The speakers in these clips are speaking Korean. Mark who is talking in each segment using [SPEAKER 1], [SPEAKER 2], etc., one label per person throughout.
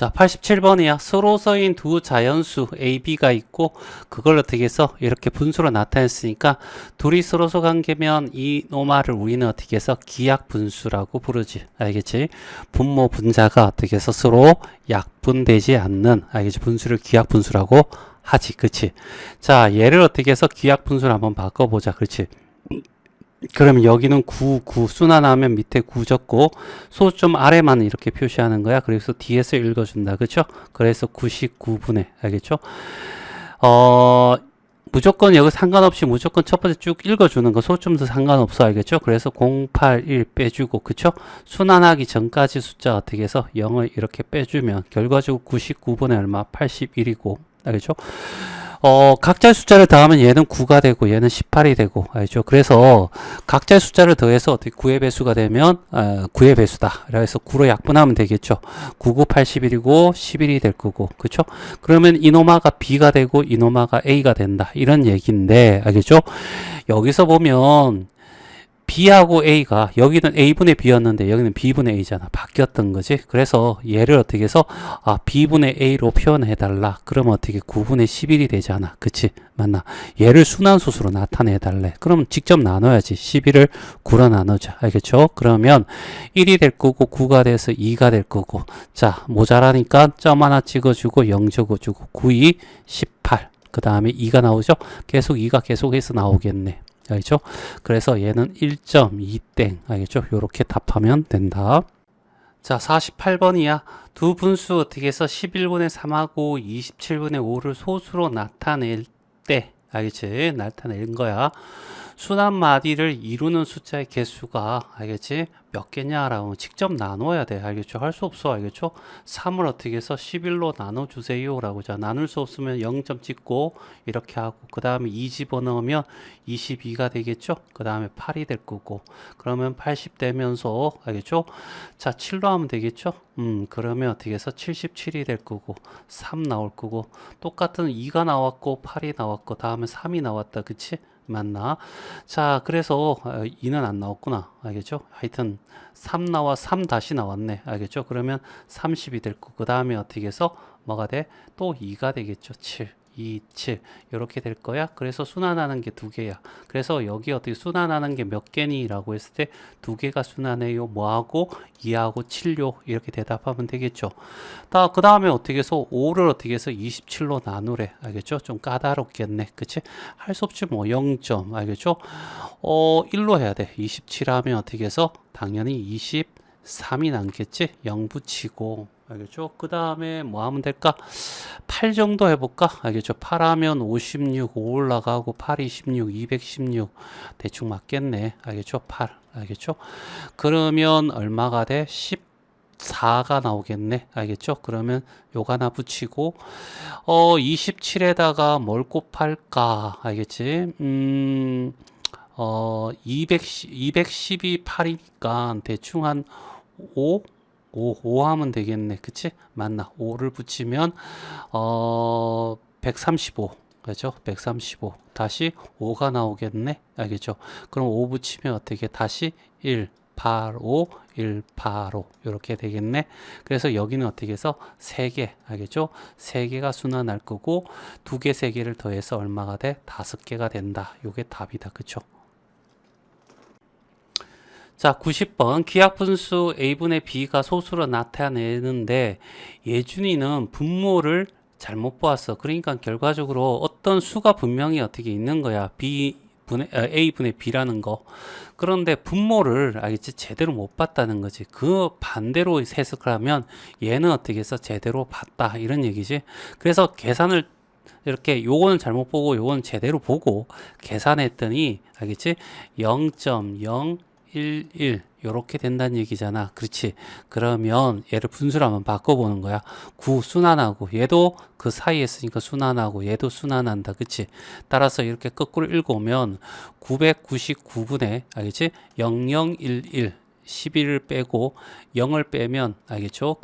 [SPEAKER 1] 자, 87번이야. 서로서인 두 자연수 A, B가 있고 그걸 어떻게 해서 이렇게 분수로 나타냈으니까 둘이 서로서 관계면 이 노말을 우리는 어떻게 해서 기약 분수라고 부르지. 알겠지? 분모 분자가 어떻게 해서 서로 약분되지 않는, 알겠지? 분수를 기약 분수라고 하지. 그치? 자, 얘를 어떻게 해서 기약 분수를 한번 바꿔보자. 그렇지? 그러면 여기는 9 순환하면 밑에 9 적고 소점 아래만 이렇게 표시하는 거야. 그래서 뒤에서 읽어준다. 그쵸? 그래서 99분의, 알겠죠? 무조건 여기 상관없이 무조건 첫 번째 쭉 읽어주는 거 소점도 상관없어. 알겠죠? 그래서 0, 8, 1 빼주고, 그쵸? 순환하기 전까지 숫자 어떻게 해서 0을 이렇게 빼주면 결과적으로 99분의 얼마? 81이고, 알겠죠? 각자의 숫자를 더하면 얘는 9가 되고 얘는 18이 되고, 알죠? 그래서 각자의 숫자를 더해서 어떻게 9의 배수가 되면 9의 배수다. 그래서 9로 약분하면 되겠죠. 9, 9, 81이고 11이 될 거고, 그쵸? 그러면 이노마가 B가 되고 이노마가 A가 된다. 이런 얘기인데, 알겠죠? 여기서 보면 B하고 A가 여기는 A분의 B였는데 여기는 B분의 A잖아. 바뀌었던 거지. 그래서 얘를 어떻게 해서 B분의 A로 표현해달라. 그러면 어떻게 9분의 11이 되잖아. 그치? 맞나? 얘를 순환소수로 나타내달래. 그럼 직접 나눠야지. 11을 9로 나누자. 알겠죠? 그러면 1이 될 거고 9가 돼서 2가 될 거고, 자 모자라니까 점 하나 찍어주고 0 적어주고 9, 2, 18. 그 다음에 2가 나오죠? 계속 2가 계속해서 나오겠네. 알겠죠? 그래서 얘는 1.2땡. 알겠죠? 요렇게 답하면 된다. 자, 48번이야. 두 분수 어떻게 해서 11분의 3하고 27분의 5를 소수로 나타낼 때, 알겠지? 나타낸 거야. 순환 마디를 이루는 숫자의 개수가, 알겠지? 몇 개냐라고 직접 나눠야 돼. 알겠죠? 할 수 없어. 알겠죠? 3을 어떻게 해서 11로 나눠주세요 라고. 자, 나눌 수 없으면 0점 찍고 이렇게 하고, 그 다음에 2 집어넣으면 22가 되겠죠? 그 다음에 8이 될 거고, 그러면 80 되면서, 알겠죠? 자, 7로 하면 되겠죠? 그러면 어떻게 해서 77이 될 거고, 3 나올 거고, 똑같은 2가 나왔고 8이 나왔고 다음에 3이 나왔다. 그치? 맞나? 자, 그래서 2는 안 나왔구나. 알겠죠? 하여튼 3 나와 3 다시 나왔네. 알겠죠? 그러면 30이 될 거고, 그 다음에 어떻게 해서 뭐가 돼? 또 2가 되겠죠. 7. 2, 7 이렇게 될 거야. 그래서 순환하는 게 두 개야. 그래서 여기 어떻게 순환하는 게 몇 개니? 라고 했을 때 두 개가 순환해요. 뭐하고? 2하고 7요. 이렇게 대답하면 되겠죠. 그 다음에 어떻게 해서 5를 어떻게 해서 27로 나누래. 알겠죠? 좀 까다롭겠네. 그치? 할 수 없지 뭐. 0점. 알겠죠? 1로 해야 돼. 27 하면 어떻게 해서 당연히 23이 남겠지? 0 붙이고. 알겠죠? 그 다음에 뭐 하면 될까? 8 정도 해볼까? 알겠죠? 8 하면 56, 5 올라가고 8이 16, 216 대충 맞겠네. 알겠죠? 8. 알겠죠? 그러면 얼마가 돼? 14가 나오겠네. 알겠죠? 그러면 요거 하나 붙이고 27에다가 뭘 곱할까? 알겠지? 212 8이니까 대충 한 5 하면 되겠네. 그치? 맞나? 5를 붙이면 135. 그죠? 135. 다시 5가 나오겠네. 알겠죠? 그럼 5 붙이면 어떻게 다시 1, 8, 5, 1, 8, 5 이렇게 되겠네. 그래서 여기는 어떻게 해서 3개. 알겠죠? 3개가 순환할 거고 2개, 3개를 더해서 얼마가 돼? 5개가 된다. 요게 답이다. 그쵸? 자, 90번 기하분수 A분의 B가 소수로 나타내는데 예준이는 분모를 잘못 보았어. 그러니까 결과적으로 어떤 수가 분명히 어떻게 있는 거야. A분의 B라는 거. 그런데 분모를 알겠지? 제대로 못 봤다는 거지. 그 반대로 해석을 하면 얘는 어떻게 해서 제대로 봤다. 이런 얘기지. 그래서 계산을 이렇게 요거는 잘못 보고 요거는 제대로 보고 계산했더니 알겠지? 0.011 요렇게 된다는 얘기잖아. 그렇지? 그러면 얘를 분수로 한번 바꿔보는 거야. 9 순환하고 얘도 그 사이에 있으니까 순환하고 얘도 순환한다. 그치? 따라서 이렇게 거꾸로 읽어오면 999분의 알겠지? 0011 11을 빼고 0을 빼면 알겠죠?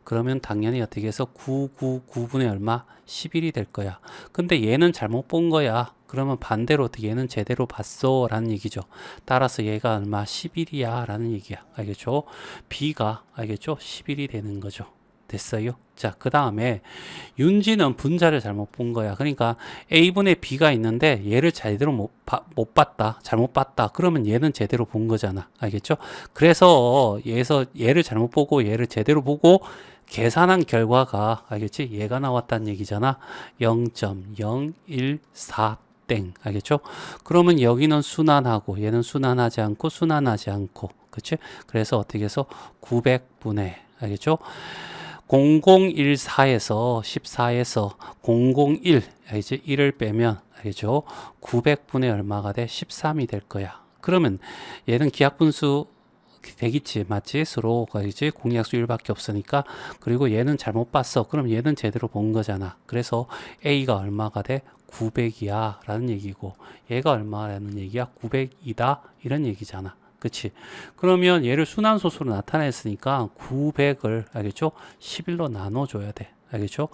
[SPEAKER 1] 그러면 당연히 어떻게 해서 999분의 얼마? 11이 될 거야. 근데 얘는 잘못 본 거야. 그러면 반대로 어떻게 얘는 제대로 봤어 라는 얘기죠. 따라서 얘가 얼마? 11이야 라는 얘기야. 알겠죠? B가 알겠죠? 11이 되는 거죠. 됐어요. 자, 그 다음에 윤지는 분자를 잘못 본 거야. 그러니까 A분의 B가 있는데 얘를 제대로 못 봤다. 잘못 봤다. 그러면 얘는 제대로 본 거잖아. 알겠죠? 그래서 얘를 잘못 보고 얘를 제대로 보고 계산한 결과가 알겠지? 얘가 나왔다는 얘기잖아. 0.014 땡. 알겠죠? 그러면 여기는 순환하고 얘는 순환하지 않고 순환하지 않고. 그치? 그래서 어떻게 해서 900분의 알겠죠? 0014에서 14에서 001 이제 1을 빼면 알겠죠? 900분의 얼마가 돼? 13이 될 거야. 그러면 얘는 기하분수 되겠지, 맞지? 서로 이제 공약수 1밖에 없으니까. 그리고 얘는 잘못 봤어. 그럼 얘는 제대로 본 거잖아. 그래서 A가 얼마가 돼? 900이야 라는 얘기고, 얘가 얼마라는 얘기야? 900이다 이런 얘기잖아. 그치? 그러면 얘를 순환소수로 나타냈으니까 900을 알겠죠? 11로 나눠줘야 돼. 알겠죠?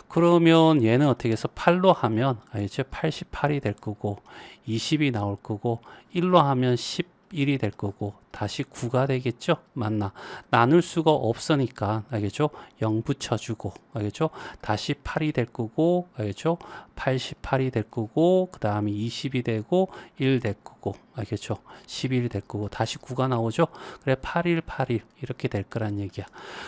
[SPEAKER 1] 그러면 얘는 어떻게 해서 8로 하면 알겠죠? 88이 될 거고 20이 나올 거고 1로 하면 11이 될 거고 다시 9가 되겠죠? 맞나? 나눌 수가 없으니까 알겠죠? 0 붙여주고 알겠죠? 다시 8이 될 거고 알겠죠? 88이 될 거고 그 다음에 20이 되고 1 될 거고 알겠죠? 11이 될 거고 다시 9가 나오죠? 그래 81, 81 이렇게 될 거란 얘기야.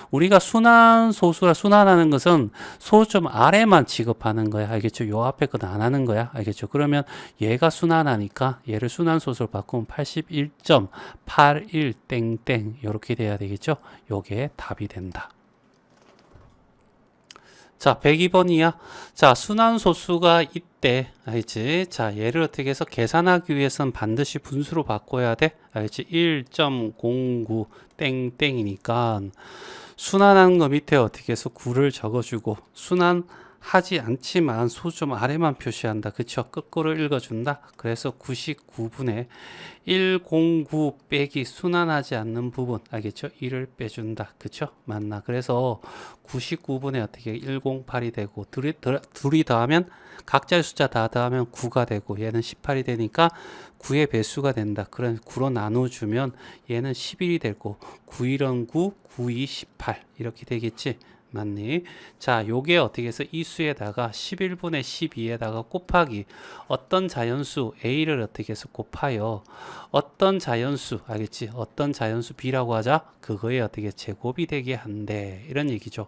[SPEAKER 1] 우리가 순환소수라 순환하는 것은 소수점 아래만 취급하는 거야. 알겠죠? 요 앞에 건 안 하는 거야. 알겠죠? 그러면 얘가 순환하니까 얘를 순환소수로 바꾸면 81.81 땡땡 이렇게 돼야 되겠죠? 요게 답이 된다. 자, 102번이야. 자, 순환소수가 있대. 알지? 자, 얘를 어떻게 해서 계산하기 위해서는 반드시 분수로 바꿔야 돼. 알지? 1.09 땡땡이니까 순환하는 거 밑에 어떻게 해서 9를 적어주고 순환하지 않지만 소수점 아래만 표시한다. 그쵸? 거꾸로 읽어준다. 그래서 99분의 109 빼기 순환하지 않는 부분 알겠죠? 1을 빼준다. 그쵸? 맞나? 그래서 99분의 어떻게 108이 되고 둘이 더하면 각자의 숫자 다 더하면 9가 되고 얘는 18이 되니까 9의 배수가 된다. 그런 9로 나눠주면 얘는 11이 되고 9, 1은 9, 9, 2, 18 이렇게 되겠지. 맞니? 자, 요게 어떻게 해서 이 수에다가 11분의 12에다가 곱하기 어떤 자연수 A를 어떻게 해서 곱하여 어떤 자연수 알겠지? 어떤 자연수 B라고 하자 그거에 어떻게 제곱이 되게 한대 이런 얘기죠.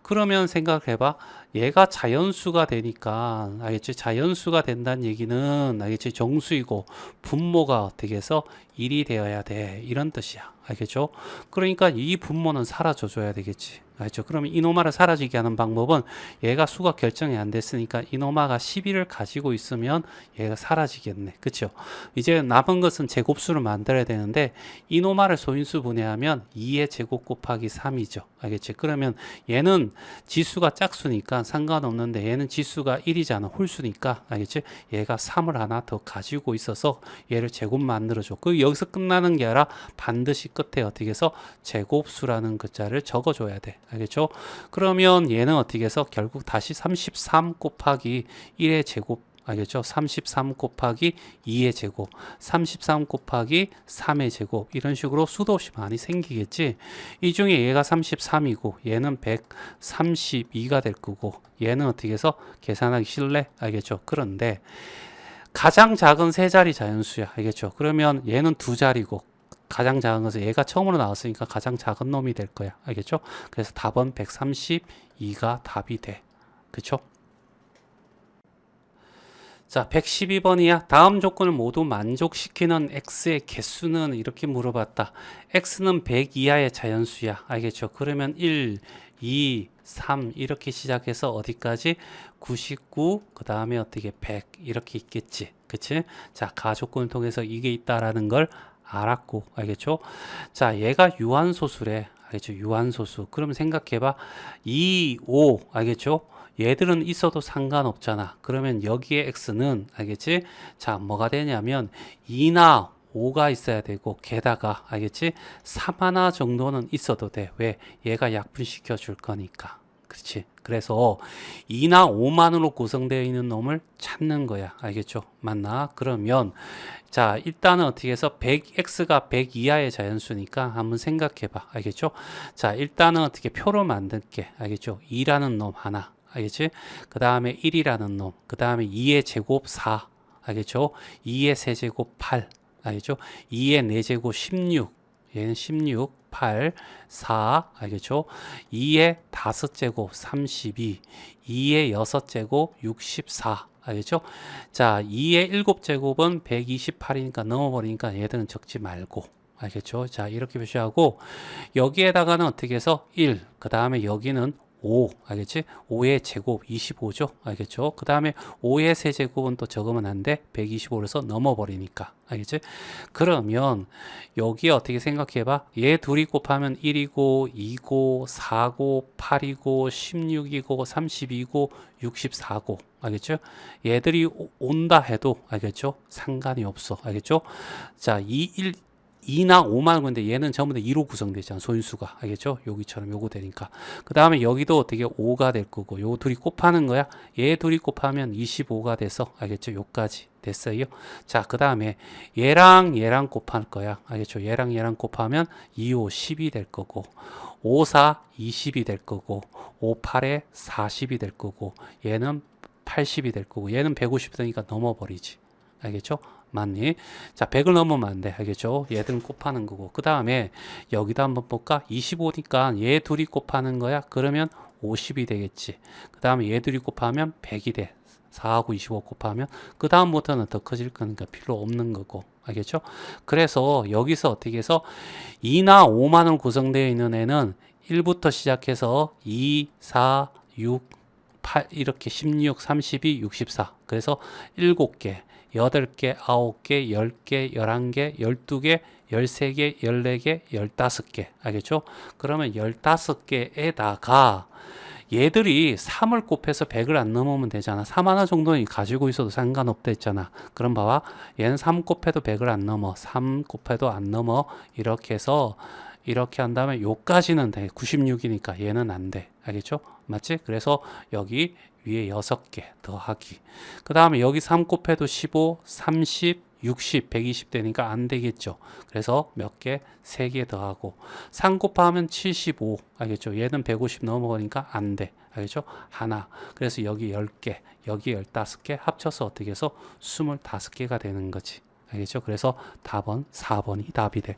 [SPEAKER 1] 그러면 생각해봐. 얘가 자연수가 되니까 알겠지? 자연수가 된다는 얘기는 알겠지? 정수이고 분모가 어떻게 해서 1이 되어야 돼 이런 뜻이야. 알겠죠? 그러니까 이 분모는 사라져 줘야 되겠지. 알죠? 그러면 이노마를 사라지게 하는 방법은 얘가 수가 결정이 안 됐으니까 이노마가 11을 가지고 있으면 얘가 사라지겠네. 그쵸? 이제 남은 것은 제곱수를 만들어야 되는데 이노마를 소인수 분해하면 2의 제곱 곱하기 3이죠. 알겠지? 그러면 얘는 지수가 짝수니까 상관없는데 얘는 지수가 1이잖아. 홀수니까 알겠지? 얘가 3을 하나 더 가지고 있어서 얘를 제곱 만들어줘. 그 여기서 끝나는 게 아니라 반드시 끝에 어떻게 해서 제곱수라는 글자를 적어줘야 돼. 알겠죠? 그러면 얘는 어떻게 해서 결국 다시 33 곱하기 1의 제곱 알겠죠? 33 곱하기 2의 제곱 33 곱하기 3의 제곱 이런 식으로 수도 없이 많이 생기겠지. 이 중에 얘가 33이고 얘는 132가 될 거고 얘는 어떻게 해서 계산하기 쉽래? 알겠죠? 그런데 가장 작은 세 자리 자연수야. 알겠죠? 그러면 얘는 두 자리고 가장 작은 것은 얘가 처음으로 나왔으니까 가장 작은 놈이 될 거야. 알겠죠? 그래서 답은 132가 답이 돼. 그쵸? 자, 112번이야. 다음 조건을 모두 만족시키는 x의 개수는 이렇게 물어봤다. x는 100 이하의 자연수야. 알겠죠? 그러면 1, 2, 3 이렇게 시작해서 어디까지? 99, 그 다음에 어떻게 100 이렇게 있겠지. 그치? 자, 가조건을 통해서 이게 있다라는 걸 알았고, 알겠죠? 자, 얘가 유한소수래. 알겠죠? 유한소수. 그럼 생각해봐. 2, 5, 알겠죠? 얘들은 있어도 상관없잖아. 그러면 여기에 x는, 알겠지? 자, 뭐가 되냐면 2나 5가 있어야 되고, 게다가, 알겠지? 3 하나 정도는 있어도 돼. 왜? 얘가 약분시켜 줄 거니까. 그렇지. 그래서 2나 5만으로 구성되어 있는 놈을 찾는 거야. 알겠죠? 맞나? 그러면 자, 일단은 어떻게 해서 100x가 100 이하의 자연수니까 한번 생각해 봐. 알겠죠? 자, 일단은 어떻게 표로 만들게. 알겠죠? 2라는 놈 하나. 알겠지? 그 다음에 1이라는 놈. 그 다음에 2의 제곱 4. 알겠죠? 2의 세제곱 8. 알겠죠? 2의 4제곱 16. 얘는 16, 8, 4. 알겠죠? 2의 5제곱 32. 2의 6제곱 64. 알겠죠? 자, 2의 7제곱은 128이니까 넘어버리니까 얘들은 적지 말고. 알겠죠? 자, 이렇게 표시하고 여기에다가는 어떻게 해서 1, 그 다음에 여기는 5, 알겠지? 5의 제곱 25죠? 알겠죠? 그 다음에 5의 세제곱은 또 적으면 안 돼. 125에서 넘어버리니까. 알겠지? 그러면 여기 어떻게 생각해봐? 얘 둘이 곱하면 1이고 2고 4고 8이고 16이고 32고 64고. 알겠죠? 얘들이 온다 해도 알겠죠? 상관이 없어. 알겠죠? 자, 2나 5만 건데 얘는 전부 다 2로 구성되잖아. 소인수가. 알겠죠? 여기처럼 요거 되니까. 그 다음에 여기도 어떻게 5가 될 거고 요 둘이 곱하는 거야. 얘 둘이 곱하면 25가 돼서 알겠죠? 요까지 됐어요. 자, 그 다음에 얘랑 얘랑 곱할 거야. 알겠죠? 얘랑 얘랑 곱하면 2, 5, 10이 될 거고 5, 4, 20이 될 거고 5, 8에 40이 될 거고 얘는 80이 될 거고 얘는 150이 되니까 넘어버리지. 알겠죠? 맞니? 자, 100을 넘으면 안 돼. 알겠죠? 얘들은 곱하는 거고. 그 다음에 여기다 한번 볼까? 25니까 얘 둘이 곱하는 거야. 그러면 50이 되겠지. 그 다음에 얘 둘이 곱하면 100이 돼. 4하고 25 곱하면 그 다음부터는 더 커질 거니까 필요 없는 거고. 알겠죠? 그래서 여기서 어떻게 해서 2나 5만으로 구성되어 있는 애는 1부터 시작해서 2, 4, 6, 8 이렇게 16, 32, 64. 그래서 7개. 8개, 9개, 10개, 11개, 12개, 13개, 14개, 15개. 알겠죠? 그러면 15개에다가 얘들이 3을 곱해서 100을 안 넘으면 되잖아. 3 하나 정도는 가지고 있어도 상관없다 했잖아. 그럼 봐봐. 얘는 3 곱해도 100을 안 넘어. 3 곱해도 안 넘어. 이렇게 해서 이렇게 한 다음에 요까지는 돼. 96이니까 얘는 안 돼. 알겠죠? 맞지? 그래서 여기 위에 6개 더하기. 그 다음에 여기 3 곱해도 15, 30, 60, 120 되니까 안 되겠죠. 그래서 몇 개? 3개 더하고. 3 곱하면 75. 알겠죠? 얘는 150 넘어가니까 안 돼. 알겠죠? 하나. 그래서 여기 10개, 여기 15개 합쳐서 어떻게 해서 25개가 되는 거지. 알겠죠? 그래서 답은 4번이 답이 돼.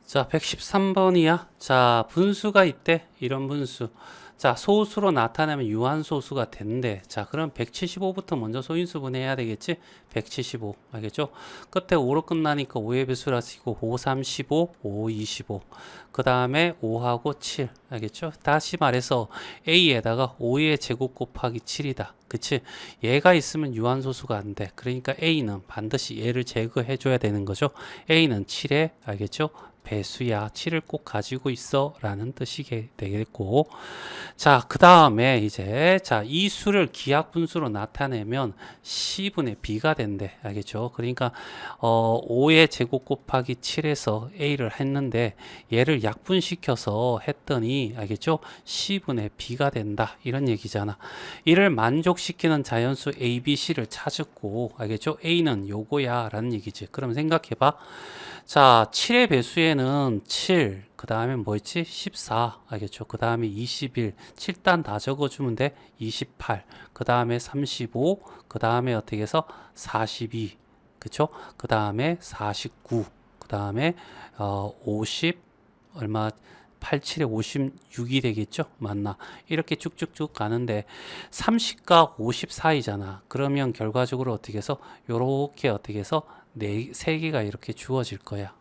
[SPEAKER 1] 자, 113번이야. 자, 분수가 있대. 이런 분수. 자, 소수로 나타내면 유한소수가 된대. 자, 그럼 175부터 먼저 소인수분 해야 되겠지? 175. 알겠죠? 끝에 5로 끝나니까 5의 배수라 치고 5, 3, 15, 5, 25. 그 다음에 5하고 7. 알겠죠? 다시 말해서 A에다가 5의 제곱 곱하기 7이다. 그치? 얘가 있으면 유한소수가 안 돼. 그러니까 A는 반드시 얘를 제거해 줘야 되는 거죠. A는 7에, 알겠죠? 배수야. 7을 꼭 가지고 있어 라는 뜻이 되겠고, 자, 그 다음에 이제 자, 이 수를 기하분수로 나타내면 C분의 B가 된대. 알겠죠? 그러니까 5의 제곱 곱하기 7에서 A를 했는데 얘를 약분시켜서 했더니 알겠죠? C분의 B가 된다. 이런 얘기잖아. 이를 만족시키는 자연수 A, B, C를 찾았고, 알겠죠? A는 요거야 라는 얘기지. 그럼 생각해봐. 자, 7의 배수에는 7, 그 다음에 뭐 있지? 14, 알겠죠? 그 다음에 21, 7단 다 적어주면 돼. 28, 그 다음에 35, 그 다음에 어떻게 해서 42, 그쵸? 그 다음에 49, 그 다음에 50, 얼마, 87에 56이 되겠죠? 맞나? 이렇게 쭉쭉쭉 가는데 30과 50 사이잖아. 그러면 결과적으로 어떻게 해서 요렇게 어떻게 해서 세 개가 이렇게 주어질 거야.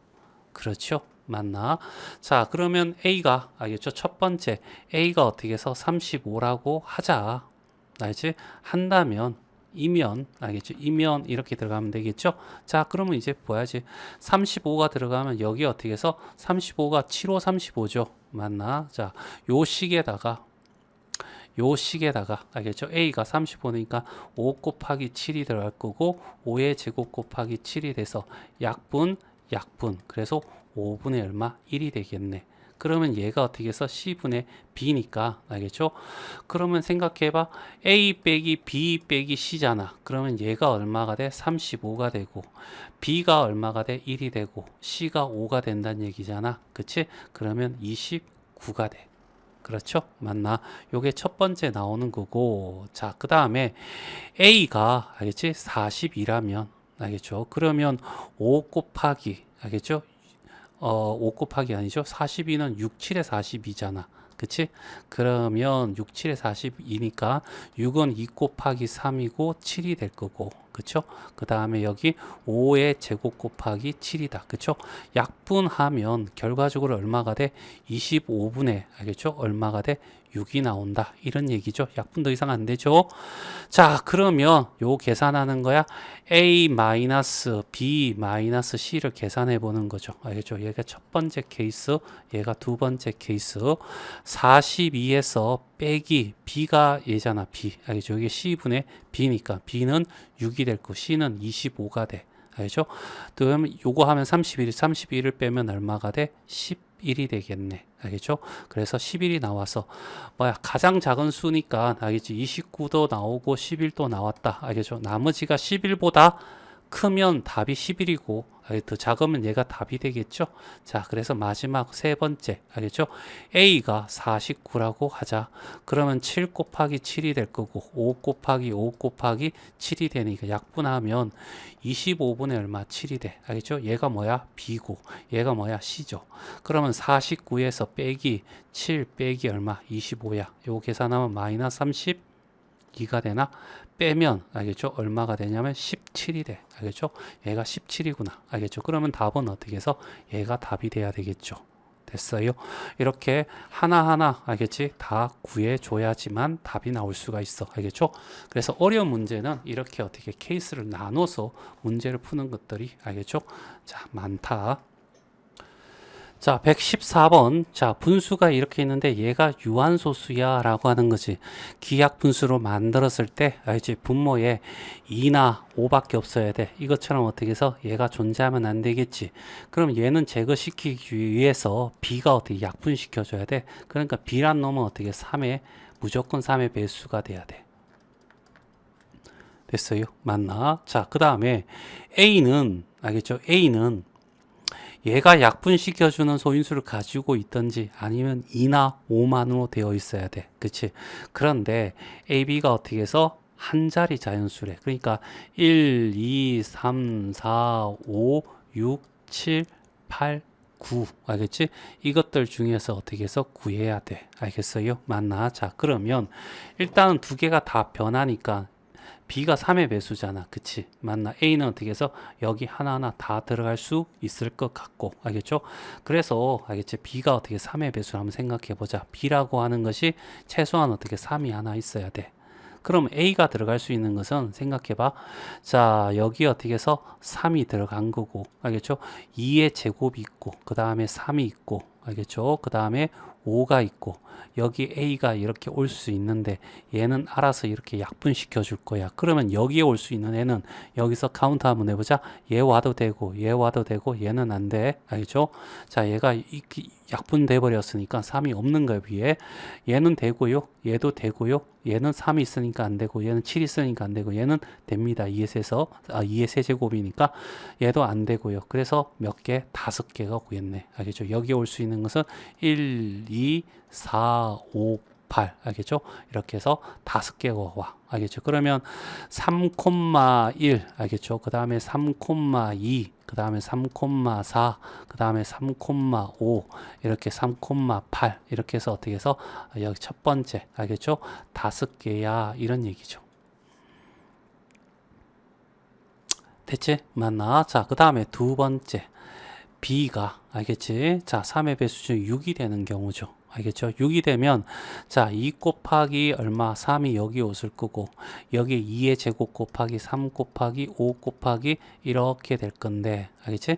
[SPEAKER 1] 그렇죠? 맞나? 자, 그러면 A가 알겠죠? 첫 번째 A가 어떻게 해서 35라고 하자. 알지? 한다면 이면 알겠죠? 이면 이렇게 들어가면 되겠죠? 자, 그러면 이제 봐야지. 35가 들어가면 여기 어떻게 해서 35가 7, 5, 35죠? 맞나? 자, 요 식에다가 알겠죠? A가 35니까 5 곱하기 7이 들어갈 거고 5의 제곱 곱하기 7이 돼서 약분 그래서 5분의 얼마? 1이 되겠네. 그러면 얘가 어떻게 해서 C분의 B니까 알겠죠? 그러면 생각해봐. A 빼기 B 빼기 C잖아. 그러면 얘가 얼마가 돼? 35가 되고 B가 얼마가 돼? 1이 되고 C가 5가 된다는 얘기잖아. 그치? 그러면 29가 돼. 그렇죠? 맞나? 요게 첫 번째 나오는 거고. 자, 그 다음에 A가 알겠지? 42라면 알겠죠? 그러면 5 곱하기 알겠죠? 5 곱하기 아니죠? 42는 6, 7에 42잖아. 그치? 그러면 6, 7에 42니까 6은 2 곱하기 3이고 7이 될 거고. 그쵸? 그 다음에 여기 5의 제곱 곱하기 7이다. 그쵸? 약분하면 결과적으로 얼마가 돼? 25분의, 알겠죠? 얼마가 돼? 6이 나온다. 이런 얘기죠. 약분 더 이상 안 되죠? 자, 그러면 요 계산하는 거야. A-B-C를 계산해 보는 거죠. 알겠죠? 얘가 첫 번째 케이스, 얘가 두 번째 케이스. 42에서 빼기 B가 얘잖아. B. 알겠죠? 이게 C분의 B니까 B는 6이 될 거, C는 25가 돼. 알겠죠? 그러면 요거 하면 31을 빼면 얼마가 돼? 11이 되겠네. 알겠죠? 그래서 11이 나와서 뭐야 가장 작은 수니까 알겠지? 29도 나오고 11도 나왔다. 알겠죠? 나머지가 11보다 크면 답이 11이고 더 작으면 얘가 답이 되겠죠? 자, 그래서 마지막 세 번째 알겠죠? A가 49라고 하자. 그러면 7 곱하기 7이 될 거고 5 곱하기 5 곱하기 7이 되니까 약분하면 25분의 얼마? 7이 돼. 알겠죠? 얘가 뭐야? B고 얘가 뭐야? C죠. 그러면 49에서 빼기 7 빼기 얼마? 25야. 요거 계산하면 마이너스 32가 되나? 빼면 알겠죠? 얼마가 되냐면 17이 돼. 알겠죠? 얘가 17이구나. 알겠죠? 그러면 답은 어떻게 해서 얘가 답이 돼야 되겠죠. 됐어요? 이렇게 하나하나 알겠지? 다 구해줘야지만 답이 나올 수가 있어. 알겠죠? 그래서 어려운 문제는 이렇게 어떻게 케이스를 나눠서 문제를 푸는 것들이 알겠죠? 자, 많다. 자, 114번. 자, 분수가 이렇게 있는데 얘가 유한소수야 라고 하는 거지. 기하 분수로 만들었을 때 알지? 분모에 2나 5밖에 없어야 돼. 이것처럼 어떻게 해서 얘가 존재하면 안 되겠지. 그럼 얘는 제거시키기 위해서 B가 어떻게 약분시켜줘야 돼. 그러니까 B란 놈은 어떻게 3의 무조건 3의 배수가 돼야 돼. 됐어요? 맞나? 자, 그 다음에 A는 알겠죠? A는 얘가 약분시켜주는 소인수를 가지고 있든지 아니면 2나 5만으로 되어 있어야 돼. 그치? 그런데 AB가 어떻게 해서 한 자리 자연수래. 그러니까 1, 2, 3, 4, 5, 6, 7, 8, 9. 알겠지? 이것들 중에서 어떻게 해서 구해야 돼. 알겠어요? 맞나? 자, 그러면 일단은 두 개가 다 변하니까 B가 3의 배수잖아. 그치? 맞나? A는 어떻게 해서 여기 하나하나 다 들어갈 수 있을 것 같고. 알겠죠? 그래서, 알겠지? B가 어떻게 3의 배수를 한번 생각해 보자. B라고 하는 것이 최소한 어떻게 3이 하나 있어야 돼. 그럼 A가 들어갈 수 있는 것은 생각해 봐. 자, 여기 어떻게 해서 3이 들어간 거고. 알겠죠? 2의 제곱이 있고, 그 다음에 3이 있고, 알겠죠? 그 다음에 5가 있고, 여기 A가 이렇게 올 수 있는데 얘는 알아서 이렇게 약분시켜 줄 거야. 그러면 여기에 올 수 있는 애는 여기서 카운트 한번 해보자. 얘 와도 되고 얘 와도 되고 얘는 안 돼. 알겠죠? 자, 얘가 약분돼 버렸으니까 3이 없는 거야. 위에 얘는 되고요, 얘도 되고요, 얘는 3이 있으니까 안 되고 얘는 7이 있으니까 안 되고 얘는 됩니다. 2의 세제곱이니까 얘도 안 되고요. 그래서 몇 개? 5개가 구했네. 알겠죠? 여기 올 수 있는 것은 1, 2, 4, 5, 8. 알겠죠? 이렇게 해서 5개가 와. 알겠죠? 그러면 3,1. 알겠죠? 그 다음에 3,2. 그 다음에 3,4. 그 다음에 3,5. 이렇게 3,8. 이렇게 해서 어떻게 해서 여기 첫 번째. 알겠죠? 5개야. 이런 얘기죠. 됐지? 맞나? 자, 그 다음에 두 번째. B가, 알겠지? 자, 3의 배수 중 6이 되는 경우죠. 알겠죠? 6이 되면, 자, 2 곱하기 얼마? 3이 여기 오실 거고, 여기 2의 제곱 곱하기 3 곱하기 5 곱하기 이렇게 될 건데, 알겠지?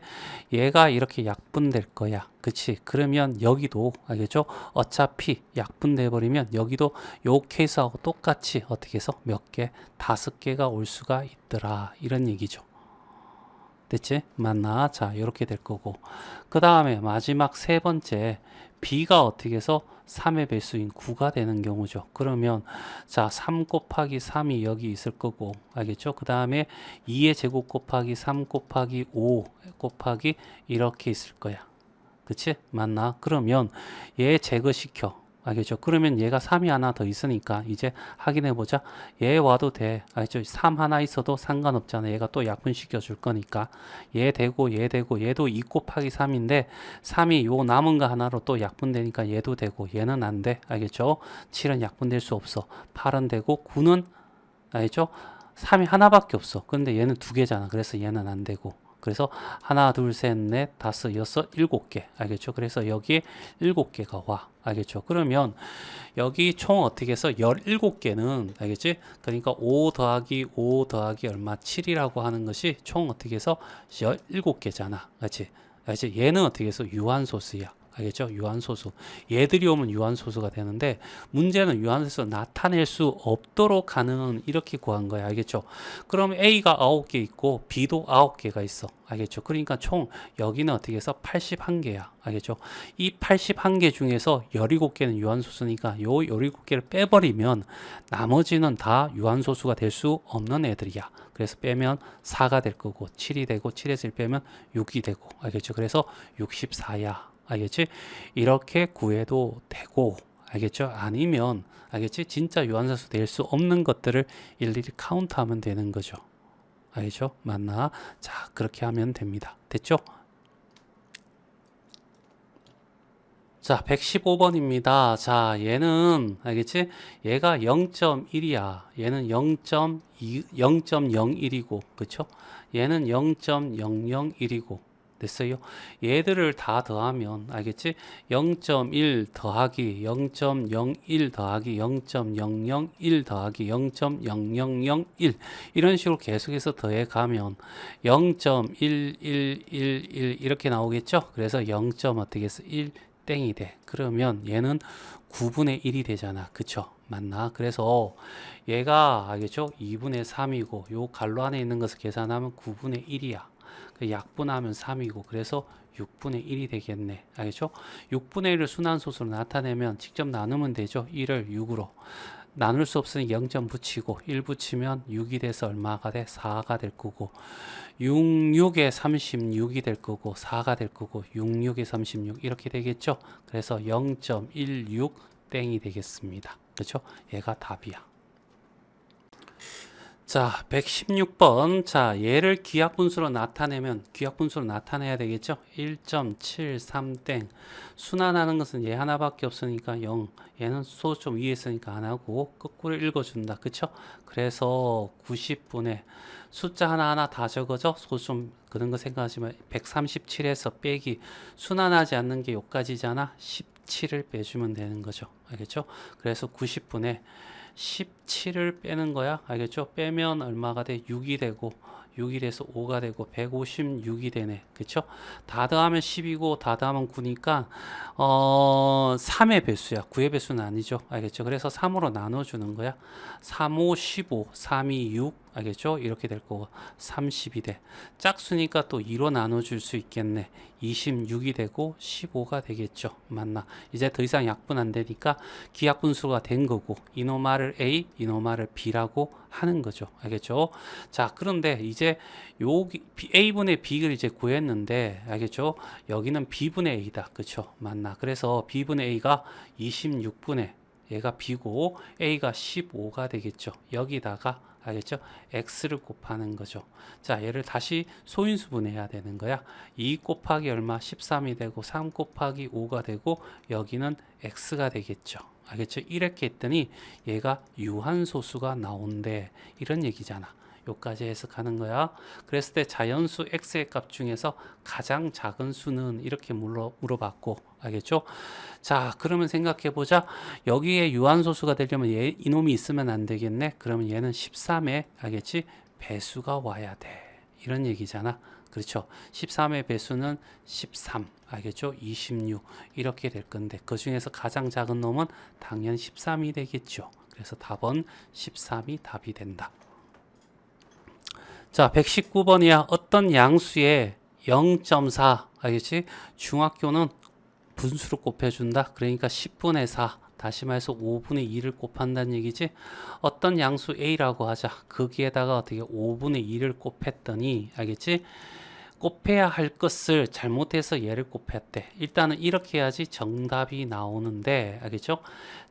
[SPEAKER 1] 얘가 이렇게 약분될 거야. 그치? 그러면 여기도, 알겠죠? 어차피 약분돼 버리면 여기도 요 케이스하고 똑같이 어떻게 해서 몇 개? 5개가 올 수가 있더라. 이런 얘기죠. 됐지? 맞나? 자, 이렇게 될 거고. 그 다음에 마지막 세 번째, b가 어떻게 해서 3의 배수인 9가 되는 경우죠. 그러면 자, 3 곱하기 3이 여기 있을 거고, 알겠죠? 그 다음에 2의 제곱 곱하기 3 곱하기 5 곱하기 이렇게 있을 거야. 그치? 맞나? 그러면 얘 제거시켜. 알겠죠? 그러면 얘가 3이 하나 더 있으니까 이제 확인해 보자. 얘 와도 돼. 알겠죠? 3 하나 있어도 상관없잖아. 얘가 또 약분시켜 줄 거니까. 얘 되고 얘 되고 얘도 2 곱하기 3인데 3이 요 남은 거 하나로 또 약분되니까 얘도 되고 얘는 안 돼. 알겠죠? 7은 약분될 수 없어. 8은 되고 9는 알겠죠? 3이 하나밖에 없어. 근데 얘는 두 개잖아. 그래서 얘는 안 되고. 그래서 하나, 둘, 셋, 넷, 다섯, 여섯, 일곱 개. 알겠죠? 그래서 여기에 일곱 개가 와. 알겠죠? 그러면 여기 총 어떻게 해서 17개는 알겠지? 그러니까 5 더하기 5 더하기 얼마? 7이라고 하는 것이 총 어떻게 해서 17개잖아. 그렇지? 알겠지? 얘는 어떻게 해서 유한소수야. 알겠죠? 유한소수. 얘들이 오면 유한소수가 되는데 문제는 유한소수 나타낼 수 없도록 하는 이렇게 구한 거야. 알겠죠? 그럼 A가 9개 있고 B도 9개가 있어. 알겠죠? 그러니까 총 여기는 어떻게 해서 81개야. 알겠죠? 이 81개 중에서 17개는 유한소수니까 요 17개를 빼버리면 나머지는 다 유한소수가 될 수 없는 애들이야. 그래서 빼면 4가 될 거고 7이 되고 7에서 1 빼면 6이 되고 알겠죠? 그래서 64야. 알겠지? 이렇게 구해도 되고 알겠죠? 아니면 알겠지? 진짜 유한소수 될 수 없는 것들을 일일이 카운트하면 되는 거죠. 알겠죠? 맞나? 자, 그렇게 하면 됩니다. 됐죠? 자, 115번입니다. 자, 얘는 알겠지? 얘가 0.1이야. 얘는 0.2, 0.01이고, 그쵸? 얘는 0.001이고, 됐어요? 얘들을 다 더하면 알겠지? 0.1 더하기 0.01 더하기 0.001 더하기 0.0001 이런 식으로 계속해서 더해 가면 0.1111 이렇게 나오겠죠? 그래서 0. 어떻게 해서 1 땡이 돼. 그러면 얘는 9분의 1이 되잖아. 그쵸? 맞나? 그래서 얘가 알겠죠? 2분의 3이고 요 갈로 안에 있는 것을 계산하면 9분의 1이야. 약분하면 3이고 그래서 6분의 1이 되겠네. 알겠죠? 6분의 1을 순환소수로 나타내면 직접 나누면 되죠. 1을 6으로. 나눌 수 없으니 0점 붙이고 1 붙이면 6이 돼서 얼마가 돼? 4가 될 거고 66에 36이 될 거고 4가 될 거고 66에 36 이렇게 되겠죠. 그래서 0.16 땡이 되겠습니다. 그렇죠? 얘가 답이야. 자, 116번. 자, 얘를 기하분수로 나타내면 기하분수로 나타내야 되겠죠? 1.73땡. 순환하는 것은 얘 하나밖에 없으니까 0. 얘는 소 좀 위에 있으니까 안 하고 거꾸로 읽어준다. 그쵸? 그래서 90분의 숫자 하나하나 다 적어져. 소 좀 그런 거 생각하시면 137에서 빼기 순환하지 않는 게 요까지잖아. 17을 빼주면 되는 거죠. 알겠죠? 그래서 90분의 17을 빼는 거야. 알겠죠? 빼면 얼마가 돼? 6이 되고 6이 돼서 5가 되고 156이 되네. 그쵸? 다 더하면 10이고 다 더하면 9니까 3의 배수야. 9의 배수는 아니죠. 알겠죠? 그래서 3으로 나눠주는 거야. 3, 5, 15, 3, 2, 6 알겠죠? 이렇게 될 거고 30이 돼. 짝수니까 또 2로 나눠줄 수 있겠네. 26이 되고 15가 되겠죠. 맞나? 이제 더 이상 약분 안 되니까 기약분수가 된 거고 이노마를 A, 이노마를 B라고 하는 거죠. 알겠죠? 자, 그런데 이제 여기 A분의 B를 이제 구했는데 알겠죠? 여기는 B분의 A다. 그쵸? 맞나? 그래서 B분의 A가 26분의 얘가 B고 A가 15가 되겠죠. 여기다가 알겠죠? X를 곱하는 거죠. 자, 얘를 다시 소인수분해야 되는 거야. 2 곱하기 얼마? 13이 되고 3 곱하기 5가 되고 여기는 X가 되겠죠. 알겠죠? 이렇게 했더니 얘가 유한소수가 나온대. 이런 얘기잖아. 요까지 해석하는 거야. 그랬을 때 자연수 x의 값 중에서 가장 작은 수는 이렇게 물어봤고 알겠죠? 자, 그러면 생각해 보자. 여기에 유한소수가 되려면 얘 이놈이 있으면 안 되겠네. 그러면 얘는 13의 알겠지? 배수가 와야 돼. 이런 얘기잖아. 그렇죠? 13의 배수는 13 알겠죠? 26 이렇게 될 건데 그 중에서 가장 작은 놈은 당연 13이 되겠죠. 그래서 답은 13이 답이 된다. 자, 119번이야. 어떤 양수의 0.4, 알겠지? 중학교는 분수로 곱해준다. 그러니까 10분의 4, 다시 말해서 5분의 2를 곱한다는 얘기지. 어떤 양수 A라고 하자. 거기에다가 어떻게 5분의 2를 곱했더니, 알겠지? 곱해야 할 것을 잘못해서 얘를 곱했대. 일단은 이렇게 해야지 정답이 나오는데, 알겠죠?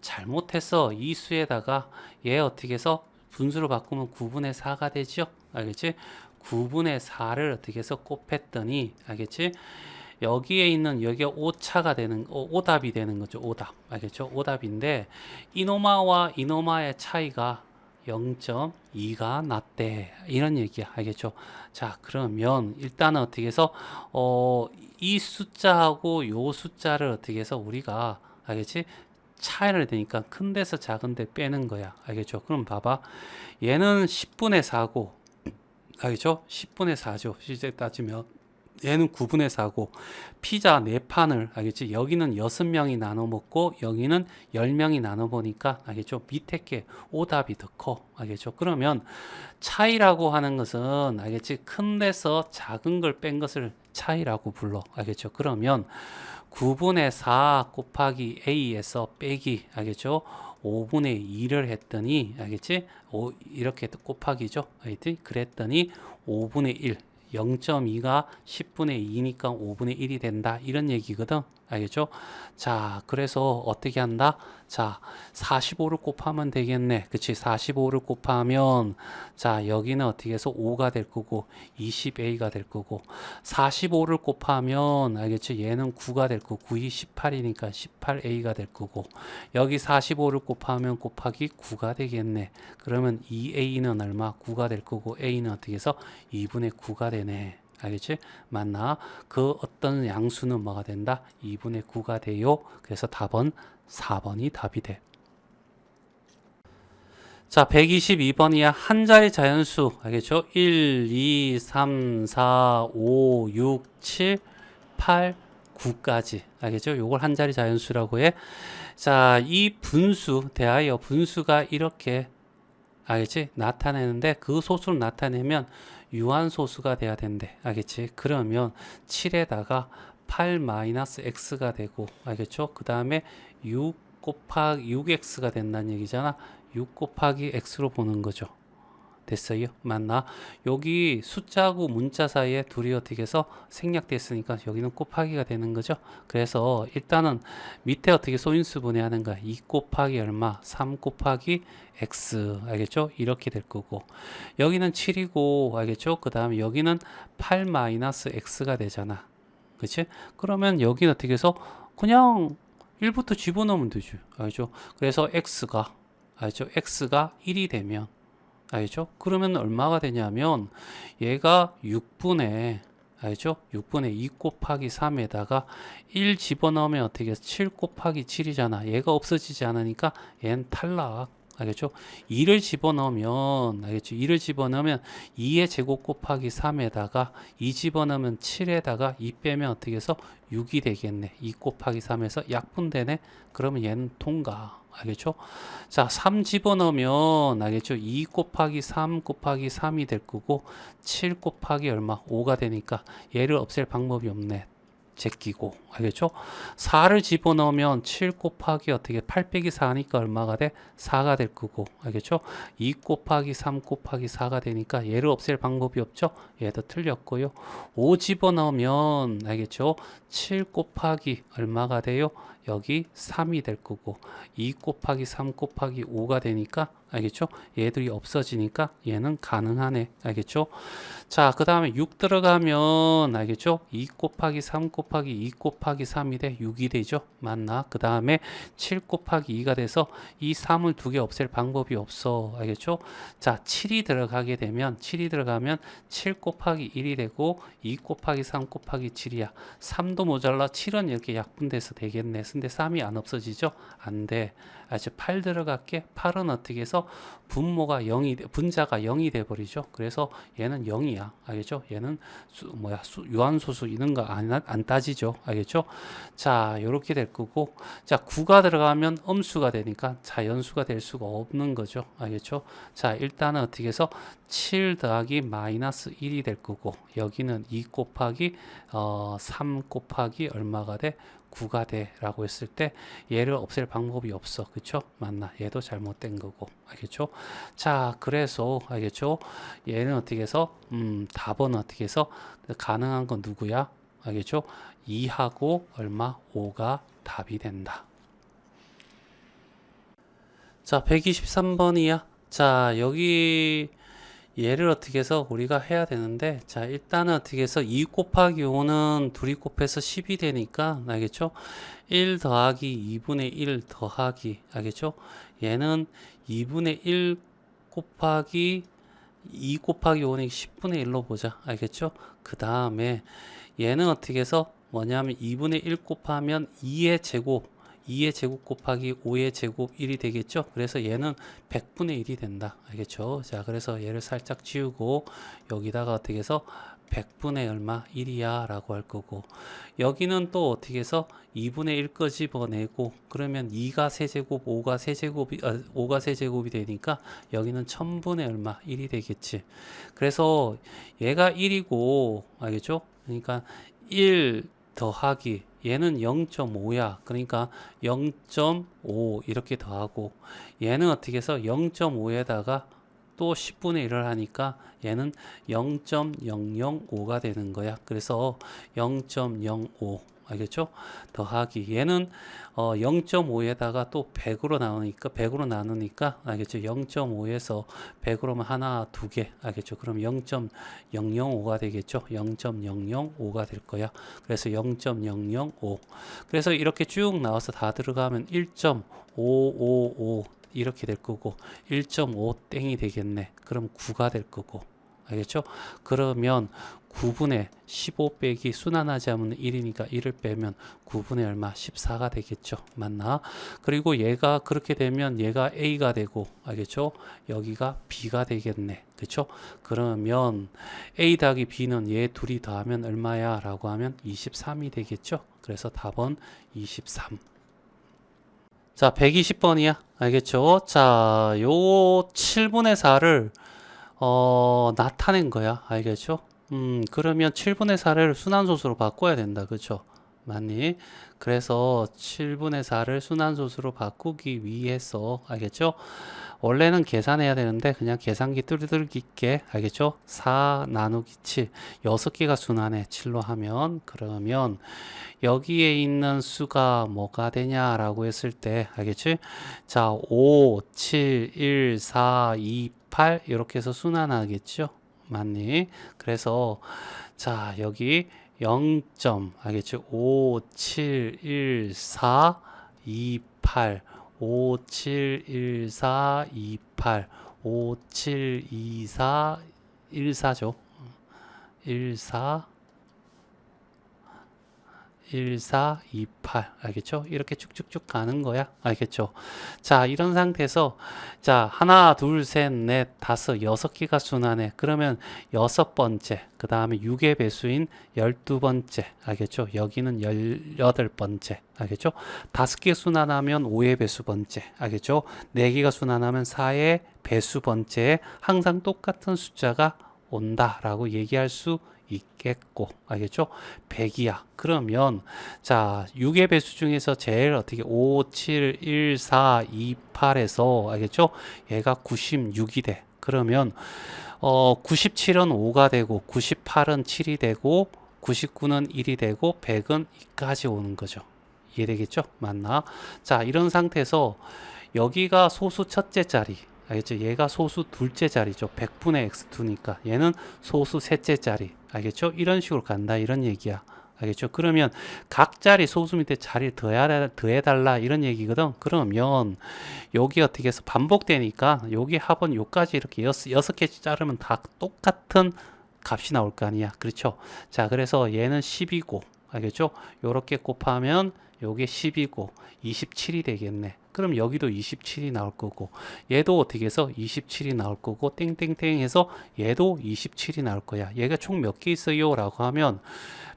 [SPEAKER 1] 잘못해서 이 수에다가 얘 어떻게 해서 분수로 바꾸면 9분의 4가 되죠? 알겠지? 9분의 4를 어떻게 해서 곱했더니, 알겠지? 여기에 있는 여기가 오차가 되는 오답이 되는 거죠. 오답. 알겠죠? 오답인데 이노마와 이노마의 차이가 0.2가 났대. 이런 얘기야. 알겠죠? 자, 그러면 일단은 어떻게 해서 이 숫자하고 요 숫자를 어떻게 해서 우리가 알겠지? 차이를 되니까 큰 데서 작은 데 빼는 거야. 알겠죠? 그럼 봐봐. 얘는 10분의 4고 알겠죠? 10분의 4죠. 실제 따지면 얘는 9분의 4고 피자 4판을 알겠지? 여기는 6명이 나눠 먹고 여기는 10명이 나눠 보니까 알겠죠? 밑에 게 오답이 더 커. 알겠죠? 그러면 차이라고 하는 것은 알겠지? 큰 데서 작은 걸 뺀 것을 차이라고 불러. 알겠죠? 그러면 9분의 4 곱하기 A에서 빼기 알겠죠? 5분의 2를 했더니 알겠지? 이렇게 곱하기죠. 알겠지? 그랬더니 5분의 1 0.2가 10분의 2니까 5분의 1이 된다. 이런 얘기거든. 알겠죠? 자, 그래서 어떻게 한다? 자, 45를 곱하면 되겠네. 그치? 45를 곱하면, 자, 여기는 어떻게 해서 5가 될 거고, 20A가 될 거고, 45를 곱하면, 알겠지? 얘는 9가 될 거고, 9이 18이니까 18A가 될 거고, 여기 45를 곱하면 곱하기 9가 되겠네. 그러면 2A는 얼마? 9가 될 거고, A는 어떻게 해서 2분의 9가 되네. 알겠지? 맞나? 그 어떤 양수는 뭐가 된다? 2분의 9가 돼요. 그래서 답은 4번이 답이 돼. 자, 122번이야. 한 자리 자연수. 알겠죠? 1, 2, 3, 4, 5, 6, 7, 8, 9까지. 알겠죠? 요걸 한 자리 자연수라고 해. 자, 이 분수, 대하여 분수가 이렇게 알겠지? 나타내는데 그 소수를 나타내면 유한소수가 돼야 된대. 알겠지? 그러면 7에다가 8-x가 되고 알겠죠? 그 다음에 6 곱하기 6x가 된다는 얘기잖아. 6 곱하기 x로 보는 거죠. 됐어요? 맞나? 여기 숫자하고 문자 사이에 둘이 어떻게 해서 생략됐으니까 여기는 곱하기가 되는 거죠. 그래서 일단은 밑에 어떻게 소인수 분해하는 거야. 2 곱하기 얼마? 3 곱하기 x. 알겠죠? 이렇게 될 거고. 여기는 7이고, 알겠죠? 그 다음에 여기는 8-x가 되잖아. 그치? 그러면 여기는 어떻게 해서 그냥 1부터 집어넣으면 되죠. 알죠? 그래서 x가, 알죠? x가 1이 되면 알죠? 그러면 얼마가 되냐면 얘가 6분의 알죠? 6분의 2 곱하기 3에다가 1 집어넣으면 어떻게 해서 7 곱하기 7이잖아. 얘가 없어지지 않으니까 얘는 탈락. 알겠죠? 2를 집어넣으면 알겠죠? 2를 집어넣으면 2의 제곱 곱하기 3에다가 2 집어넣으면 7에다가 2 빼면 어떻게 해서 6이 되겠네. 2 곱하기 3에서 약분되네. 그러면 얘는 통과. 알겠죠? 자, 3 집어넣으면 알겠죠? 2 곱하기 3 곱하기 3이 될 거고 7 곱하기 얼마? 5가 되니까 얘를 없앨 방법이 없네. 제끼고 알겠죠? 4를 집어넣으면 7 곱하기 어떻게 8 빼기 4니까 얼마가 돼? 4가 될 거고 알겠죠? 2 곱하기 3 곱하기 4가 되니까 얘를 없앨 방법이 없죠? 얘도 틀렸고요. 5 집어넣으면 알겠죠? 7 곱하기 얼마가 돼요? 여기 3이 될 거고 2 곱하기 3 곱하기 5가 되니까 알겠죠? 얘들이 없어지니까 얘는 가능하네. 알겠죠? 자, 그 다음에 6 들어가면 알겠죠? 2 곱하기 3 곱하기 2 곱하기 3이 돼 6이 되죠? 맞나? 그 다음에 7 곱하기 2가 돼서 이 3을 두 개 없앨 방법이 없어. 알겠죠? 자, 7이 들어가게 되면 7이 들어가면 7 곱하기 1이 되고 2 곱하기 3 곱하기 7이야. 3도 모자라 7은 이렇게 약분돼서 되겠네. 끝인데 3이 안 없어지죠? 안 돼. 아직 8 들어갈게. 8은 어떻게 해서 분모가 0이, 분자가 0이 돼 버리죠. 그래서 얘는 0이야. 알겠죠? 얘는 유한소수 이런 거 안 따지죠. 알겠죠? 자, 요렇게 될 거고. 자, 9가 들어가면 음수가 되니까 자연수가 될 수가 없는 거죠. 알겠죠? 자, 일단은 어떻게 해서 7 더하기 마이너스 1이 될 거고, 여기는 2 곱하기 3 곱하기 얼마가 돼? 9가 돼 라고 했을 때 얘를 없앨 방법이 없어. 그쵸? 맞나? 얘도 잘못된 거고. 알겠죠? 자, 그래서 알겠죠? 얘는 어떻게 해서 답은 어떻게 해서 가능한 건 누구야? 알겠죠? 2하고 얼마? 5가 답이 된다. 자, 123번이야. 자, 여기 얘를 어떻게 해서 우리가 해야 되는데, 자, 일단은 어떻게 해서 2 곱하기 5는 둘이 곱해서 10이 되니까, 알겠죠? 1 더하기 2분의 1 더하기, 알겠죠? 얘는 2분의 1 곱하기 2 곱하기 5는 10분의 1로 보자. 알겠죠? 그 다음에 얘는 어떻게 해서 뭐냐면 2분의 1 곱하면 2의 제곱 곱하기 5의 제곱 1이 되겠죠? 그래서 얘는 100분의 1이 된다. 알겠죠? 자, 그래서 얘를 살짝 지우고 여기다가 어떻게 해서 100분의 얼마? 1이야 라고 할 거고, 여기는 또 어떻게 해서 2분의 1 거 집어내고, 그러면 2가 세제곱, 5가 세제곱이 되니까 여기는 1000분의 얼마? 1이 되겠지. 그래서 얘가 1이고, 알겠죠? 그러니까 1 더하기 얘는 0.5야. 그러니까 0.5 이렇게 더하고, 얘는 어떻게 해서 0.5에다가 또 10분의 1을 하니까 얘는 0.005가 되는 거야. 그래서 0.05 알겠죠? 더하기 얘는 0.5에다가 또 100으로 나누니까 알겠죠? 0.5에서 100으로면 하나, 두 개 알겠죠? 그럼 0.005가 되겠죠? 0.005가 될 거야. 그래서 0.005. 그래서 이렇게 쭉 나와서 다 들어가면 1.555 이렇게 될 거고, 1.5 땡이 되겠네. 그럼 9가 될 거고. 알겠죠? 그러면 9분의 15 빼기 순환하지 않으면 1이니까 1을 빼면 9분의 얼마? 14가 되겠죠. 맞나? 그리고 얘가 그렇게 되면 얘가 A가 되고, 알겠죠? 여기가 B가 되겠네. 그쵸? 그러면 A 더하기 B는 얘 둘이 더하면 얼마야? 라고 하면 23이 되겠죠? 그래서 답은 23. 자, 120번이야. 알겠죠? 자, 요 7분의 4를 나타낸 거야. 알겠죠? 그러면 7분의 4를 순환소수로 바꿔야 된다. 그쵸? 맞니? 그래서 7분의 4를 순환소수로 바꾸기 위해서, 알겠죠? 원래는 계산해야 되는데 그냥 계산기 뚜리뚜리게, 알겠죠? 4 나누기 7, 6개가 순환해. 7로 하면. 그러면 여기에 있는 수가 뭐가 되냐라고 했을 때, 알겠지? 자, 5, 7, 1, 4, 2, 8 이렇게 해서 순환하겠죠? 맞니? 그래서 자, 여기 0. 알겠죠? 5, 7, 1, 4, 2, 8 5, 7, 1, 4, 2, 8 5, 7, 2, 4 1, 4죠. 1, 4 1, 4, 2, 8 알겠죠? 이렇게 쭉쭉쭉 가는 거야. 알겠죠? 자, 이런 상태에서 자, 하나, 둘, 셋, 넷, 다섯, 6개가 순환해. 그러면 6번째, 그 다음에 6의 배수인 12번째, 알겠죠? 여기는 18번째, 알겠죠? 5개 순환하면 5의 배수번째, 알겠죠? 4개가 순환하면 4의 배수번째에 항상 똑같은 숫자가 온다라고 얘기할 수 있겠고, 알겠죠? 100이야. 그러면 자, 6의 배수 중에서 제일 어떻게 5, 7, 1, 4, 2, 8에서 알겠죠? 얘가 96이 돼. 그러면 97은 5가 되고, 98은 7이 되고, 99는 1이 되고, 100은 2까지 오는 거죠. 이해되겠죠? 맞나? 자, 이런 상태에서 여기가 소수 첫째 자리, 알겠죠? 얘가 소수 둘째 자리죠. 100분의 x2니까 얘는 소수 셋째 자리, 알겠죠? 이런 식으로 간다 이런 얘기야. 알겠죠? 그러면 각 자리 소수 밑에 자리를 더해달라 이런 얘기거든. 그러면 여기 어떻게 해서 반복되니까 여기 합은 요까지 이렇게 6개 자르면 다 똑같은 값이 나올 거 아니야. 그렇죠? 자, 그래서 얘는 10이고, 알겠죠? 요렇게 곱하면 요게 10이고 27이 되겠네. 그럼 여기도 27이 나올 거고 얘도 어떻게 해서 27이 나올 거고 땡땡땡 해서 얘도 27이 나올 거야. 얘가 총 몇 개 있어요? 라고 하면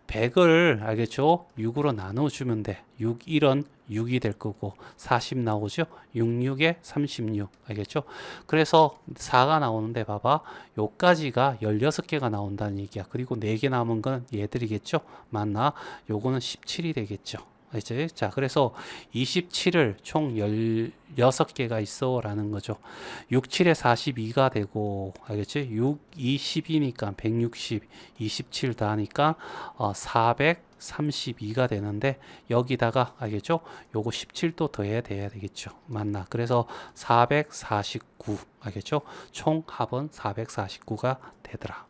[SPEAKER 1] 100을 알겠죠? 6으로 나눠주면 돼. 6, 1은 6이 될 거고 40 나오죠? 6, 6에 36 알겠죠? 그래서 4가 나오는데 봐봐 요까지가 16개가 나온다는 얘기야. 그리고 4개 남은 건 얘들이겠죠? 맞나? 요거는 17이 되겠죠? 알지? 자, 그래서 27을 총 16개가 있어 라는 거죠. 6, 7에 42가 되고 알겠지? 6, 2, 10이니까 160, 27 더하니까 432가 되는데 여기다가 알겠죠? 요거 17도 더해야 돼야 되겠죠. 맞나? 그래서 449 알겠죠? 총 합은 449가 되더라.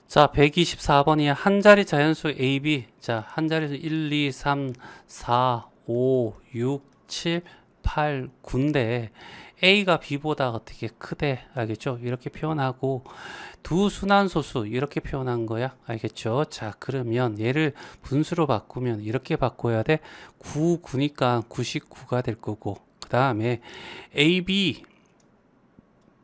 [SPEAKER 1] 자, 124번이야. 한 자리 자연수 A, B. 자, 한 자리수 1, 2, 3, 4, 5, 6, 7, 8, 9인데 A가 B보다 어떻게 크대. 알겠죠? 이렇게 표현하고 두 순환소수 이렇게 표현한 거야. 알겠죠? 자, 그러면 얘를 분수로 바꾸면 이렇게 바꿔야 돼. 9, 9니까 99가 될 거고 그 다음에 AB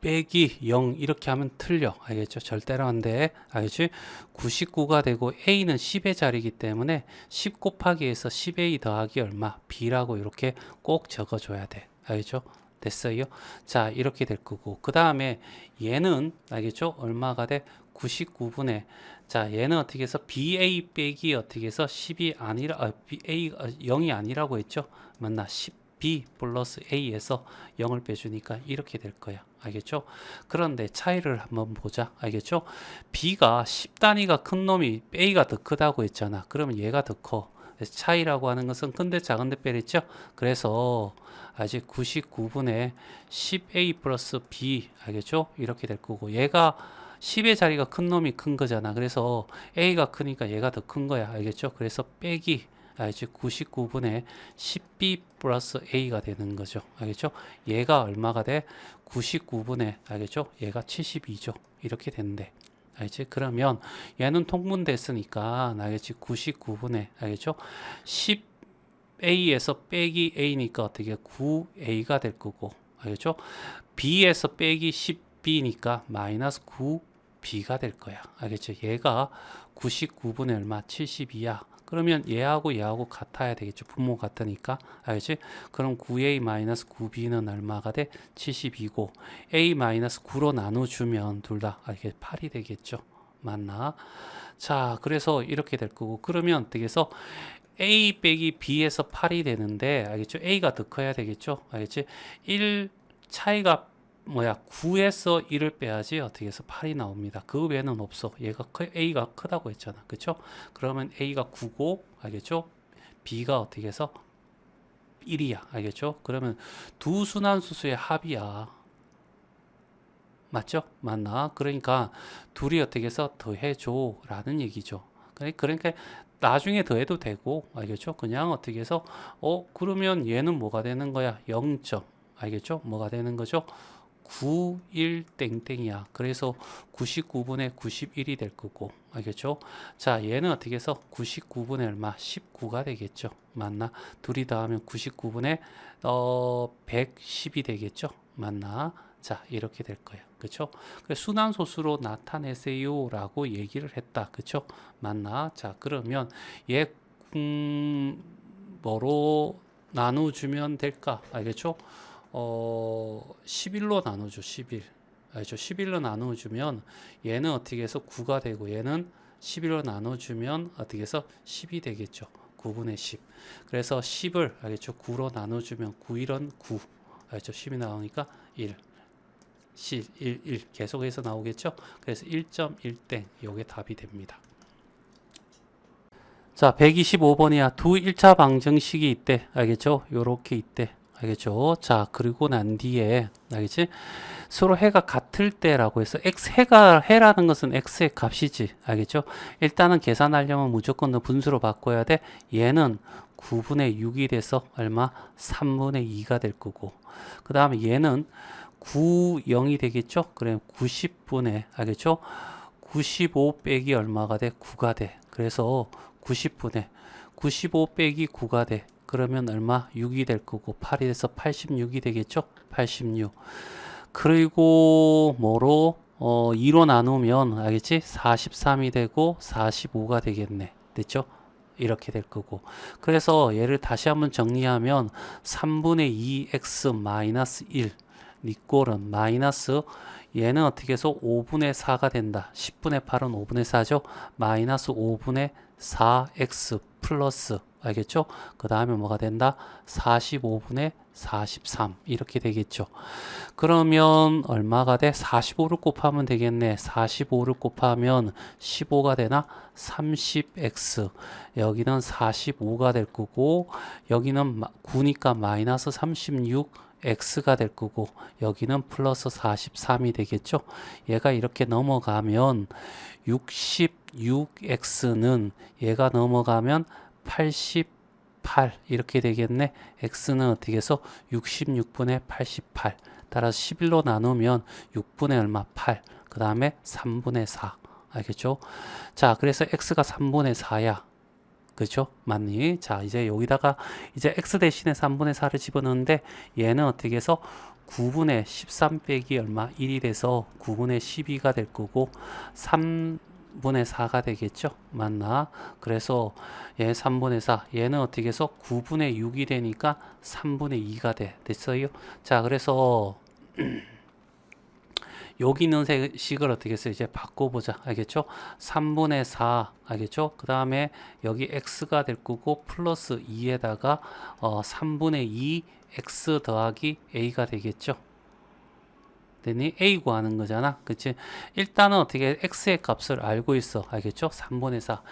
[SPEAKER 1] 빼기 0 이렇게 하면 틀려. 알겠죠? 절대로 안 돼. 알겠지? 99가 되고 A는 10의 자리이기 때문에 10 곱하기 해서 10A 더하기 얼마? B라고 이렇게 꼭 적어줘야 돼. 알겠죠? 됐어요? 자, 이렇게 될 거고 그 다음에 얘는 알겠죠? 얼마가 돼? 99분의 자, 얘는 어떻게 해서 BA 빼기 어떻게 해서 10이 아니라 BA 0이 아니라고 했죠? 맞나? 10B 플러스 A에서 0을 빼주니까 이렇게 될 거야. 알겠죠? 그런데 차이를 한번 보자. 알겠죠? B가 10단위가 큰 놈이 A가 더 크다고 했잖아. 그러면 얘가 더 커. 차이라고 하는 것은 큰데 작은데 빼랬죠? 그래서 아직 99분의 10A 플러스 B 알겠죠? 이렇게 될 거고 얘가 10의 자리가 큰 놈이 큰 거잖아. 그래서 A가 크니까 얘가 더 큰 거야. 알겠죠? 그래서 빼기 알지? 99분의 10B 플러스 A가 되는 거죠. 알겠죠? 얘가 얼마가 돼? 99분의 알겠죠? 얘가 72죠. 이렇게 되는데 알겠지? 그러면 얘는 통분됐으니까 알겠지? 99분의 알겠죠? 10A에서 빼기 A니까 어떻게 9A가 될 거고 알겠죠? B에서 빼기 10B니까 마이너스 9B가 될 거야. 알겠죠? 얘가 99분의 얼마? 72야. 그러면 얘하고 얘하고 같아야 되겠죠. 분모 같으니까. 알겠지? 그럼 9a-9b는 얼마가 돼? 72고 a-9로 나눠주면 둘 다 이렇게 8이 되겠죠. 맞나? 자, 그래서 이렇게 될 거고 그러면 어떻게 해서 a 빼기 b에서 8이 되는데 알겠죠? a가 더 커야 되겠죠. 알겠지? 1 차이가 9에서 1을 빼야지 어떻게 해서 8이 나옵니다. 그 외에는 없어. 얘가 A가 크다고 했잖아. 그쵸? 그러면 A가 9고 알겠죠? B가 어떻게 해서 1이야. 알겠죠? 그러면 두 순환수수의 합이야. 맞죠? 맞나? 그러니까 둘이 어떻게 해서 더해줘 라는 얘기죠. 그러니까 나중에 더해도 되고 알겠죠? 그냥 어떻게 해서 그러면 얘는 뭐가 되는 거야? 0점. 알겠죠? 뭐가 되는 거죠? 91 땡땡이야. 그래서 99분의 91이 될 거고 알겠죠? 자, 얘는 어떻게 해서 99분의 얼마? 19가 되겠죠. 맞나? 둘이 더하면 99분의 110이 되겠죠. 맞나? 자, 이렇게 될 거야. 그쵸? 그래서 순환소수로 나타내세요 라고 얘기를 했다. 그쵸? 맞나? 자, 그러면 얘 뭐로 나눠주면 될까? 알겠죠? 11로 나누죠. 11. 알죠? 11로 나눠주면 얘는 어떻게 해서 9가 되고 얘는 11로 나눠주면 어떻게 해서 10이 되겠죠. 9분의 10. 그래서 10을 알겠죠? 9로 나눠주면 9, 1은 9. 알죠? 10이 나오니까 1. 1 계속해서 나오겠죠? 그래서 1.1땡 요게 답이 됩니다. 자, 125번이야. 두 1차 방정식이 있대. 알겠죠? 요렇게 있대. 알겠죠? 자, 그리고 난 뒤에 알겠지? 서로 해가 같을 때라고 해서 해라는 것은 x의 값이지. 알겠죠? 일단은 계산하려면 무조건 너 분수로 바꿔야 돼. 얘는 9분의 6이 돼서 얼마? 3분의 2가 될 거고. 그 다음에 얘는 9, 0이 되겠죠? 그래 90분의 알겠죠? 95 빼기 얼마가 돼? 9가 돼. 그래서 90분의 95 빼기 9가 돼. 그러면 얼마? 6이 될 거고 8이 돼서 86이 되겠죠? 86. 그리고 뭐로 2로 나누면 알겠지? 43이 되고 45가 되겠네. 됐죠? 이렇게 될 거고. 그래서 얘를 다시 한번 정리하면 3분의 2x 마이너스 1 니꼴은 마이너스 얘는 어떻게 해서 5분의 4가 된다. 10분의 8은 5분의 4죠. 마이너스 5분의 4x 플러스 알겠죠? 그 다음에 뭐가 된다? 45분의 43 이렇게 되겠죠. 그러면 얼마가 돼? 45를 곱하면 되겠네. 45를 곱하면 15가 되나? 30x 여기는 45가 될 거고 여기는 9니까 마이너스 36 x가 될 거고 여기는 플러스 43이 되겠죠. 얘가 이렇게 넘어가면 66x는 얘가 넘어가면 88 이렇게 되겠네. x는 어떻게 해서 66분의 88 따라서 11로 나누면 6분의 얼마? 8 그 다음에 3분의 4 알겠죠? 자 그래서 x가 3분의 4야. 그죠? 맞니? 자, 이제 여기다가 이제 x 대신에 3분의 4를 집어넣는데 얘는 어떻게 해서 9분의 13 빼기 얼마? 1이 돼서 9분의 12가 될 거고 3분의 4가 되겠죠? 맞나? 그래서 얘 3분의 4 얘는 어떻게 해서 9분의 6이 되니까 3분의 2가 돼. 됐어요? 자, 그래서 여기 있는 식을 어떻게 해서 이제 바꿔보자. 알겠죠? 3분의 4 알겠죠? 그 다음에 여기 x가 될 거고 플러스 2에다가 3분의 2 x 더하기 a가 되겠죠? 되니 a 구하는 거잖아. 그치? 일단은 어떻게 x의 값을 알고 있어. 알겠죠? 3분의 4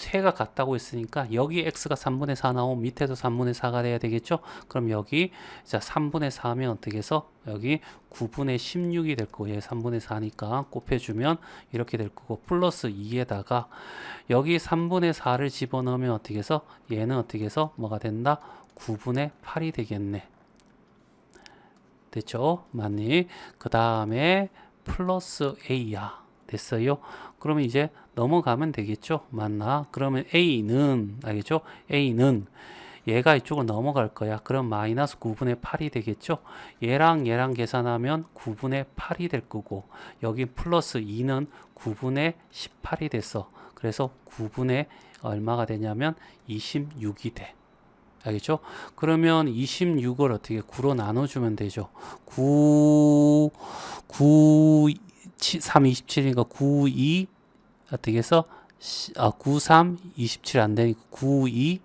[SPEAKER 1] 세가 같다고 했으니까 여기 x가 3분의 4 나오면 밑에도 3분의 4가 돼야 되겠죠? 그럼 여기 자 3분의 4면 어떻게 해서 여기 9분의 16이 될 거고 얘 3분의 4니까 곱해주면 이렇게 될 거고 플러스 2에다가 여기 3분의 4를 집어넣으면 어떻게 해서 얘는 어떻게 해서 뭐가 된다? 9분의 8이 되겠네. 됐죠? 맞니? 그 다음에 플러스 a야. 됐어요? 그러면 이제 넘어가면 되겠죠? 맞나? 그러면 A는, 알겠죠? A는 얘가 이쪽으로 넘어갈 거야. 그럼 마이너스 9분의 8이 되겠죠? 얘랑 얘랑 계산하면 9분의 8이 될 거고 여기 플러스 2는 9분의 18이 됐어. 그래서 9분의 얼마가 되냐면 26이 돼. 알겠죠? 그러면 26을 어떻게 9로 나눠주면 되죠. 3, 27이니까 9, 2 어떻게 해서 9, 3, 27 안 되니까 9, 2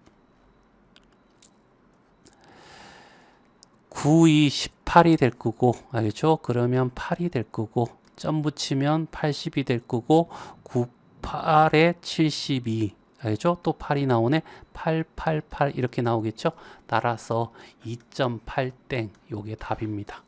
[SPEAKER 1] 18이 될 거고 알겠죠? 그러면 8이 될 거고 점 붙이면 80이 될 거고 9, 8에 72 알겠죠? 또 8이 나오네. 888 이렇게 나오겠죠? 따라서 2.8땡 요게 답입니다.